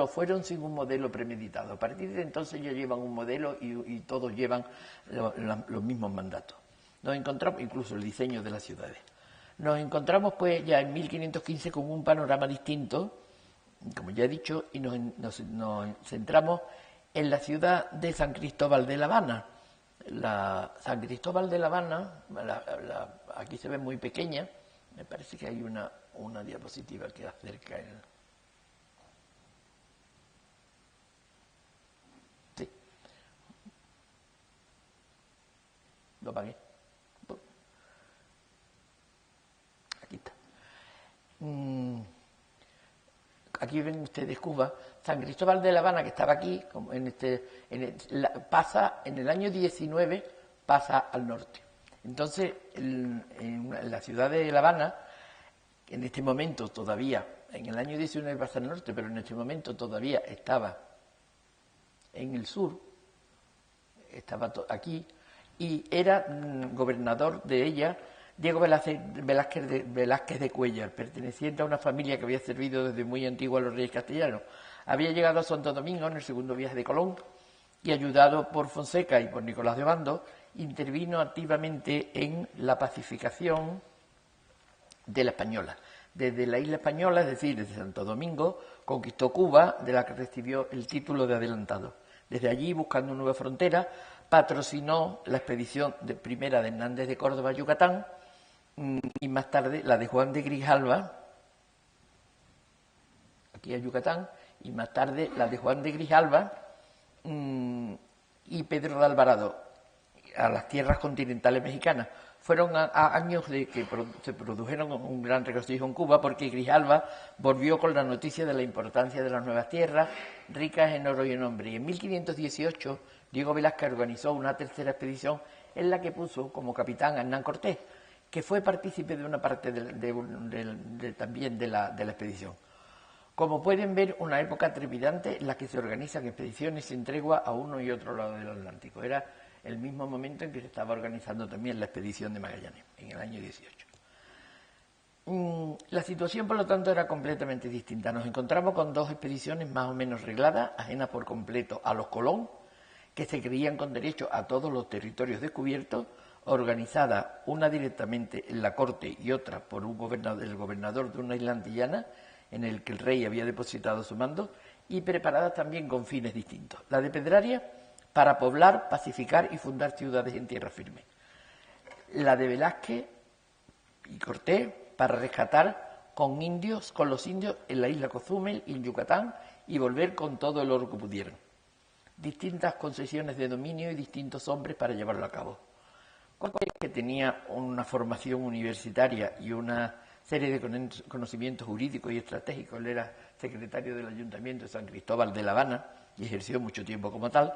fueron sin un modelo premeditado. A partir de entonces ya llevan un modelo y todos llevan los mismos mandatos. Nos encontramos, incluso el diseño de las ciudades. Nos encontramos pues ya en 1515 con un panorama distinto, como ya he dicho, y nos centramos en la ciudad de San Cristóbal de La Habana. San Cristóbal de La Habana, aquí se ve muy pequeña, me parece que hay una diapositiva que acerca el... Sí. Lo apagué. Aquí está. Aquí ven ustedes Cuba. San Cristóbal de La Habana, que estaba aquí, pasa en el año 19, pasa al norte. Entonces, en la ciudad de La Habana, en este momento todavía, en el año 19 pasa al norte, pero en este momento todavía estaba en el sur, estaba aquí, y era gobernador de ella Diego Velázquez de Cuéllar, perteneciente a una familia que había servido desde muy antiguo a los reyes castellanos. Había llegado a Santo Domingo en el segundo viaje de Colón y, ayudado por Fonseca y por Nicolás de Obando, intervino activamente en la pacificación de la Española. Desde la isla española, es decir, desde Santo Domingo, conquistó Cuba, de la que recibió el título de adelantado. Desde allí, buscando una nueva frontera, patrocinó la expedición primera de Hernández de Córdoba a Yucatán y más tarde la de Juan de Grijalva, aquí a Yucatán, y más tarde la de Juan de Grijalva y Pedro de Alvarado a las tierras continentales mexicanas. Fueron años de que se produjeron un gran regocijo en Cuba, porque Grijalva volvió con la noticia de la importancia de las nuevas tierras, ricas en oro y en hombre. Y en 1518 Diego Velázquez organizó una tercera expedición en la que puso como capitán a Hernán Cortés, que fue partícipe de una parte también de la expedición. Como pueden ver, una época trepidante en la que se organizan expediciones sin tregua a uno y otro lado del Atlántico. Era el mismo momento en que se estaba organizando también la expedición de Magallanes, en el año 18. La situación, por lo tanto, era completamente distinta. Nos encontramos con dos expediciones más o menos regladas, ajenas por completo a los Colón, que se creían con derecho a todos los territorios descubiertos, organizadas una directamente en la corte y otra por el gobernador de una isla antillana, en el que el rey había depositado su mando, y preparadas también con fines distintos. La de Pedrarias, para poblar, pacificar y fundar ciudades en tierra firme. La de Velázquez y Cortés, para rescatar con los indios en la isla Cozumel y en Yucatán, y volver con todo el oro que pudieran. distintas concesiones de dominio y distintos hombres para llevarlo a cabo. Cortés, que tenía una formación universitaria y una serie de conocimientos jurídicos y estratégicos, él era secretario del Ayuntamiento de San Cristóbal de La Habana y ejerció mucho tiempo como tal,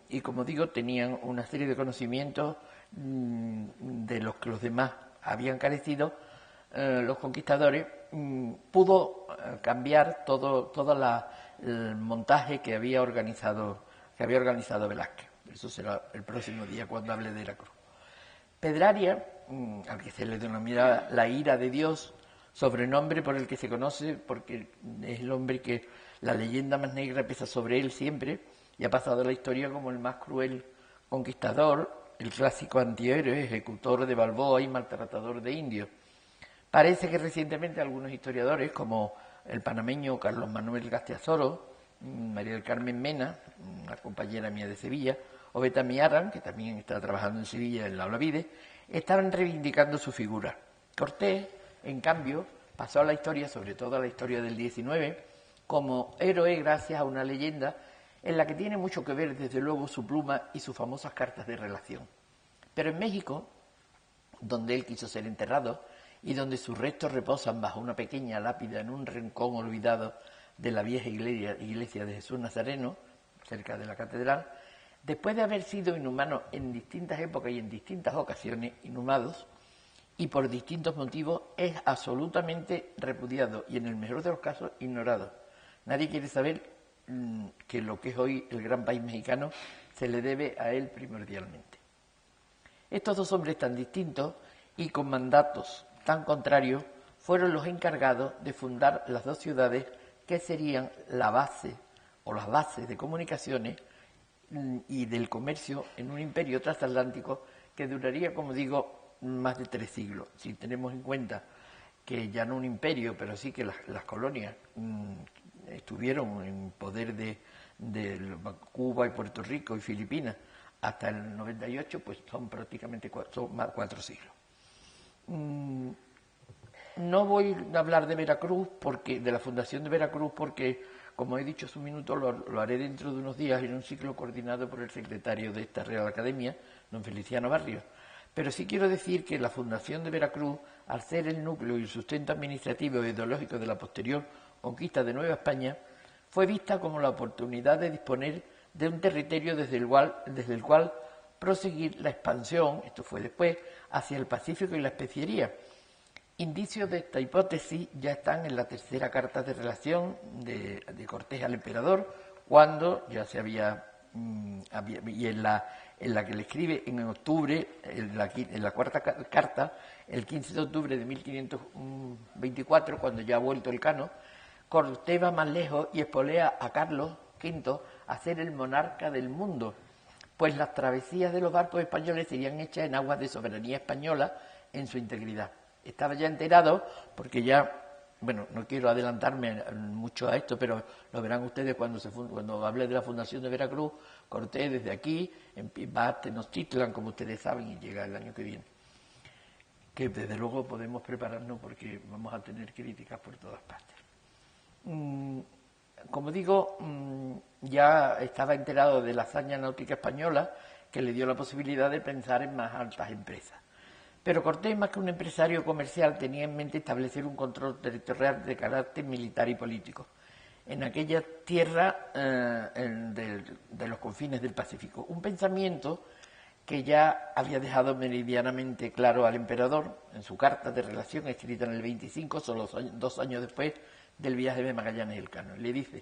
y como digo, tenían una serie de conocimientos de los que los demás habían carecido. Los conquistadores, pudo cambiar todo el montaje que había organizado Velázquez. Eso será el próximo día cuando hable de Veracruz. Pedraria, al que se le denomina la ira de Dios, sobrenombre por el que se conoce porque es el hombre que la leyenda más negra pesa sobre él siempre y ha pasado a la historia como el más cruel conquistador, el clásico antihéroe, ejecutor de Balboa y maltratador de indios. Parece que recientemente algunos historiadores, como el panameño Carlos Manuel Gasteazoro, María del Carmen Mena, una compañera mía de Sevilla, o Betami Aran, que también está trabajando en Sevilla en la Olavide, estaban reivindicando su figura. Cortés, en cambio, pasó a la historia, sobre todo a la historia del XIX, como héroe gracias a una leyenda en la que tiene mucho que ver, desde luego, su pluma y sus famosas cartas de relación. Pero en México, donde él quiso ser enterrado, y donde sus restos reposan bajo una pequeña lápida en un rincón olvidado de la vieja iglesia de Jesús Nazareno, cerca de la catedral, después de haber sido inhumano en distintas épocas y en distintas ocasiones, inhumados, y por distintos motivos, es absolutamente repudiado y, en el mejor de los casos, ignorado. Nadie quiere saber que lo que es hoy el gran país mexicano se le debe a él primordialmente. Estos dos hombres tan distintos y con mandatos tan contrarios fueron los encargados de fundar las dos ciudades que serían la base o las bases de comunicaciones y del comercio en un imperio transatlántico que duraría, como digo, más de 3 siglos. Si tenemos en cuenta que ya no un imperio, pero sí que las colonias estuvieron en poder de Cuba y Puerto Rico y Filipinas hasta el 98, pues son prácticamente 4 siglos. No voy a hablar de Veracruz, de la fundación de Veracruz, porque, como he dicho hace un minuto, lo haré dentro de unos días en un ciclo coordinado por el secretario de esta Real Academia, don Feliciano Barrios. Pero sí quiero decir que la fundación de Veracruz, al ser el núcleo y el sustento administrativo e ideológico de la posterior conquista de Nueva España, fue vista como la oportunidad de disponer de un territorio desde el cual proseguir la expansión, esto fue después, hacia el Pacífico y la especiería. Indicios de esta hipótesis ya están en la tercera carta de relación de Cortés al emperador, cuando ya se había y en la que le escribe en octubre, en la cuarta carta, el 15 de octubre de 1524, cuando ya ha vuelto el Cano, Cortés va más lejos y espolea a Carlos V a ser el monarca del mundo, pues las travesías de los barcos españoles serían hechas en aguas de soberanía española en su integridad. Estaba ya enterado, porque ya, bueno, no quiero adelantarme mucho a esto, pero lo verán ustedes cuando hable de la fundación de Veracruz. Cortés desde aquí va a Tenochtitlan, como ustedes saben, y llega el año que viene. Que desde luego podemos prepararnos porque vamos a tener críticas por todas partes. Como digo, ya estaba enterado de la hazaña náutica española que le dio la posibilidad de pensar en más altas empresas. Pero Cortés, más que un empresario comercial, tenía en mente establecer un control territorial de carácter militar y político en aquella tierra de los confines del Pacífico. Un pensamiento que ya había dejado meridianamente claro al emperador en su carta de relación escrita en el 25, solo 2 años después del viaje de Magallanes y Elcano. Le dice: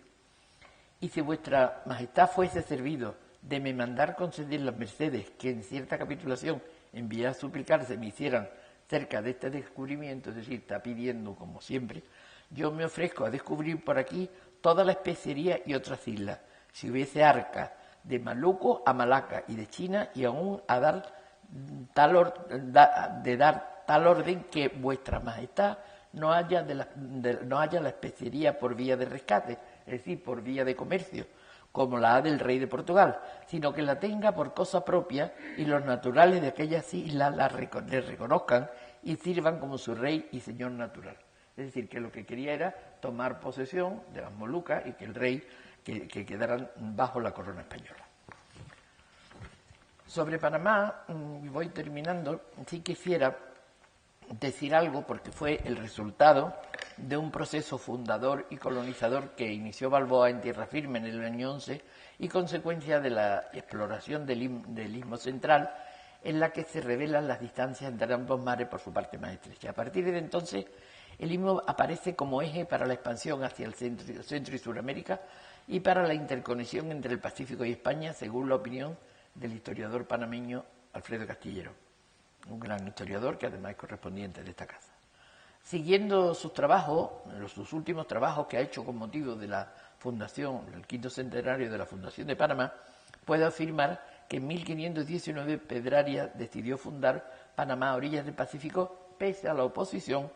y si vuestra majestad fuese servido de me mandar conceder las mercedes que en cierta capitulación envié a suplicar se me hicieran cerca de este descubrimiento, es decir, está pidiendo como siempre, yo me ofrezco a descubrir por aquí toda la especería y otras islas, si hubiese arca de Maluco a Malaca y de China, y aún a dar tal orden que vuestra majestad no haya la especería por vía de rescate, es decir, por vía de comercio, como la ha del rey de Portugal, sino que la tenga por cosa propia y los naturales de aquellas islas le reconozcan y sirvan como su rey y señor natural. Es decir, que lo que quería era tomar posesión de las Molucas y que el rey que quedaran bajo la corona española. Sobre Panamá, y voy terminando, sí quisiera decir algo porque fue el resultado de un proceso fundador y colonizador que inició Balboa en tierra firme en el año 11 y consecuencia de la exploración del Istmo Central, en la que se revelan las distancias entre ambos mares por su parte más estrecha. A partir de entonces, el Istmo aparece como eje para la expansión hacia el centro y Suramérica y para la interconexión entre el Pacífico y España, según la opinión del historiador panameño Alfredo Castillero, un gran historiador que además es correspondiente de esta casa. Siguiendo sus trabajos, sus últimos trabajos que ha hecho con motivo de la fundación, el 5º centenario de la fundación de Panamá, puedo afirmar que en 1519 Pedraria decidió fundar Panamá a orillas del Pacífico pese a la oposición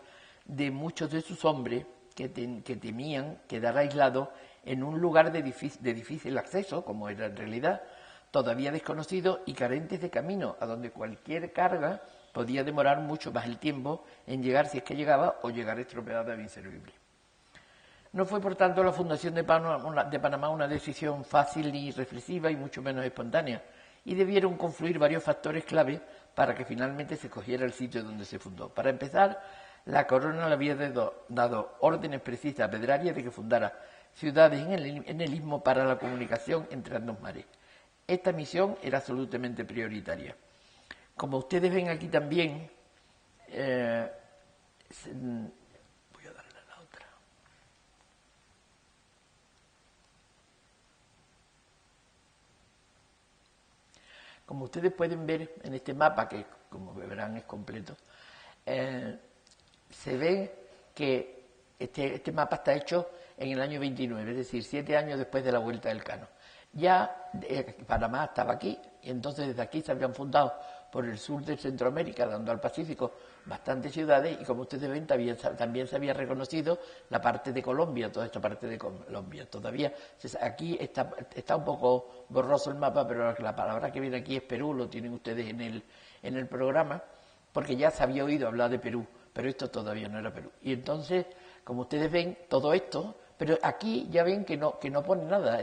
de muchos de sus hombres que temían quedar aislados en un lugar de difícil acceso, como era en realidad, todavía desconocidos y carentes de camino, a donde cualquier carga podía demorar mucho más el tiempo en llegar si es que llegaba o llegar estropeada e inservible. No fue, por tanto, la fundación de Panamá una decisión fácil ni reflexiva y mucho menos espontánea, y debieron confluir varios factores clave para que finalmente se escogiera el sitio donde se fundó. Para empezar, la corona le había dado órdenes precisas a Pedraria de que fundara ciudades en el Istmo para la comunicación entre ambos mares. Esta misión era absolutamente prioritaria. Como ustedes ven aquí también, voy a darle a la otra. Como ustedes pueden ver en este mapa, que como verán es completo, se ve que este mapa está hecho en el año 29, es decir, 7 años después de la vuelta del Cano. Ya Panamá estaba aquí, y entonces desde aquí se habían fundado por el sur de Centroamérica, dando al Pacífico bastantes ciudades, y como ustedes ven también se había reconocido la parte de Colombia, toda esta parte de Colombia. Todavía aquí está un poco borroso el mapa, pero la palabra que viene aquí es Perú, lo tienen ustedes en el programa, porque ya se había oído hablar de Perú, pero esto todavía no era Perú. Y entonces, como ustedes ven, todo esto, pero aquí ya ven que no pone nada,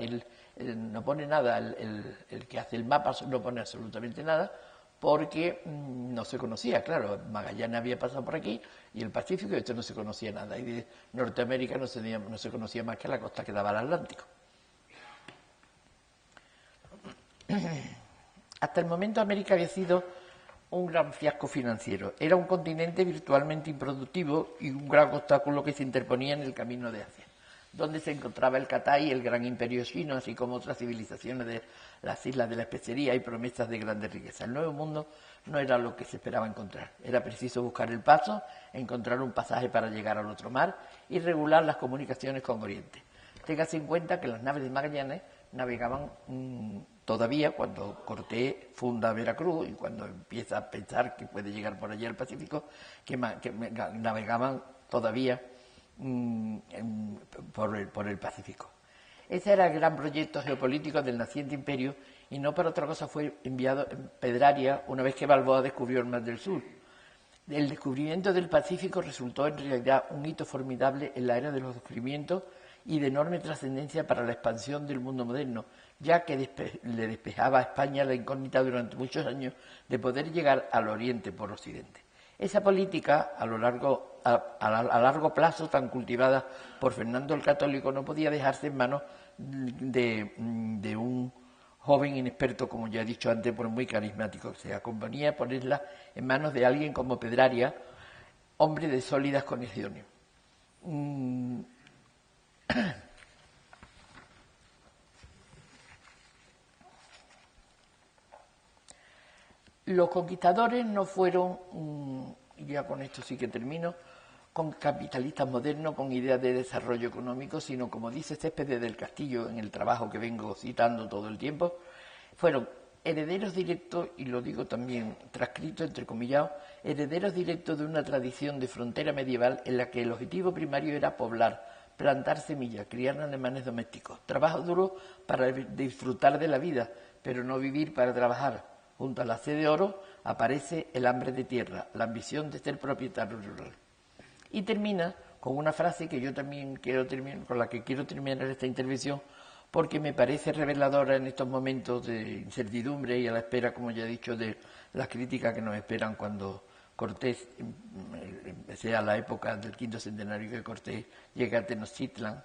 no pone nada, el que hace el mapa no pone absolutamente nada, porque no se conocía, claro, Magallanes había pasado por aquí y el Pacífico, y esto no se conocía nada, y de Norteamérica no se conocía más que la costa que daba al Atlántico. Hasta el momento América había sido un gran fiasco financiero, era un continente virtualmente improductivo y un gran obstáculo que se interponía en el camino de Asia, donde se encontraba el Catay, el gran imperio chino, así como otras civilizaciones de las islas de la especería y promesas de grandes riquezas. El Nuevo Mundo no era lo que se esperaba encontrar. Era preciso buscar el paso, encontrar un pasaje para llegar al otro mar y regular las comunicaciones con Oriente. Téngase en cuenta que las naves de Magallanes navegaban todavía cuando Cortés funda Veracruz y cuando empieza a pensar que puede llegar por allí al Pacífico, que navegaban todavía por el Pacífico. Ese era el gran proyecto geopolítico del naciente imperio y no para otra cosa fue enviado en Pedraria una vez que Balboa descubrió el Mar del Sur. El descubrimiento del Pacífico resultó en realidad un hito formidable en la era de los descubrimientos y de enorme trascendencia para la expansión del mundo moderno, ya que le despejaba a España la incógnita durante muchos años de poder llegar al Oriente por Occidente. Esa política, a largo plazo, tan cultivada por Fernando el Católico, no podía dejarse en manos de un joven inexperto, como ya he dicho antes, pero muy carismático. Se convenía a ponerla en manos de alguien como Pedraria, hombre de sólidas conexiones. Los conquistadores no fueron, y ya con esto sí que termino, con capitalistas modernos con ideas de desarrollo económico, sino, como dice Céspedes del Castillo en el trabajo que vengo citando todo el tiempo, fueron herederos directos, y lo digo también transcrito, entrecomillado, herederos directos de una tradición de frontera medieval en la que el objetivo primario era poblar, plantar semillas, criar alemanes domésticos, trabajo duro para disfrutar de la vida, pero no vivir para trabajar. Junto a la sed de oro aparece el hambre de tierra, la ambición de ser propietario rural. Y termina con una frase que yo también quiero terminar, con la que quiero terminar esta intervención, porque me parece reveladora en estos momentos de incertidumbre y a la espera, como ya he dicho, de las críticas que nos esperan cuando Cortés, sea la época del quinto centenario que Cortés llegue a Tenochtitlan,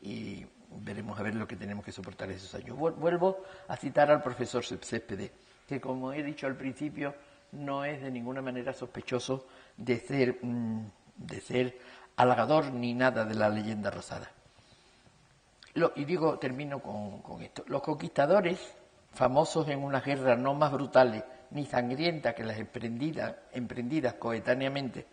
y veremos a ver lo que tenemos que soportar esos años. Vuelvo a citar al profesor Céspedes, que como he dicho al principio, no es de ninguna manera sospechoso de ser halagador ni nada de la leyenda rosada. Termino con esto. Los conquistadores, famosos en unas guerras no más brutales ni sangrientas que las emprendidas coetáneamente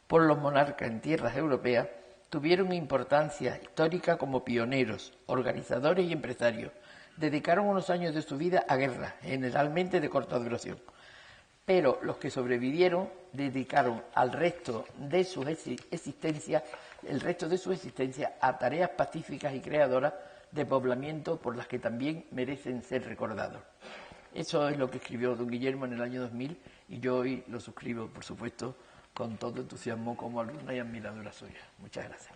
por los monarcas en tierras europeas, tuvieron importancia histórica como pioneros, organizadores y empresarios. Dedicaron unos años de su vida a guerras, generalmente de corta duración. Pero los que sobrevivieron dedicaron el resto de su existencia a tareas pacíficas y creadoras de poblamiento por las que también merecen ser recordados. Eso es lo que escribió don Guillermo en el año 2000 y yo hoy lo suscribo, por supuesto, con todo entusiasmo como alumna y admiradora suya. Muchas gracias.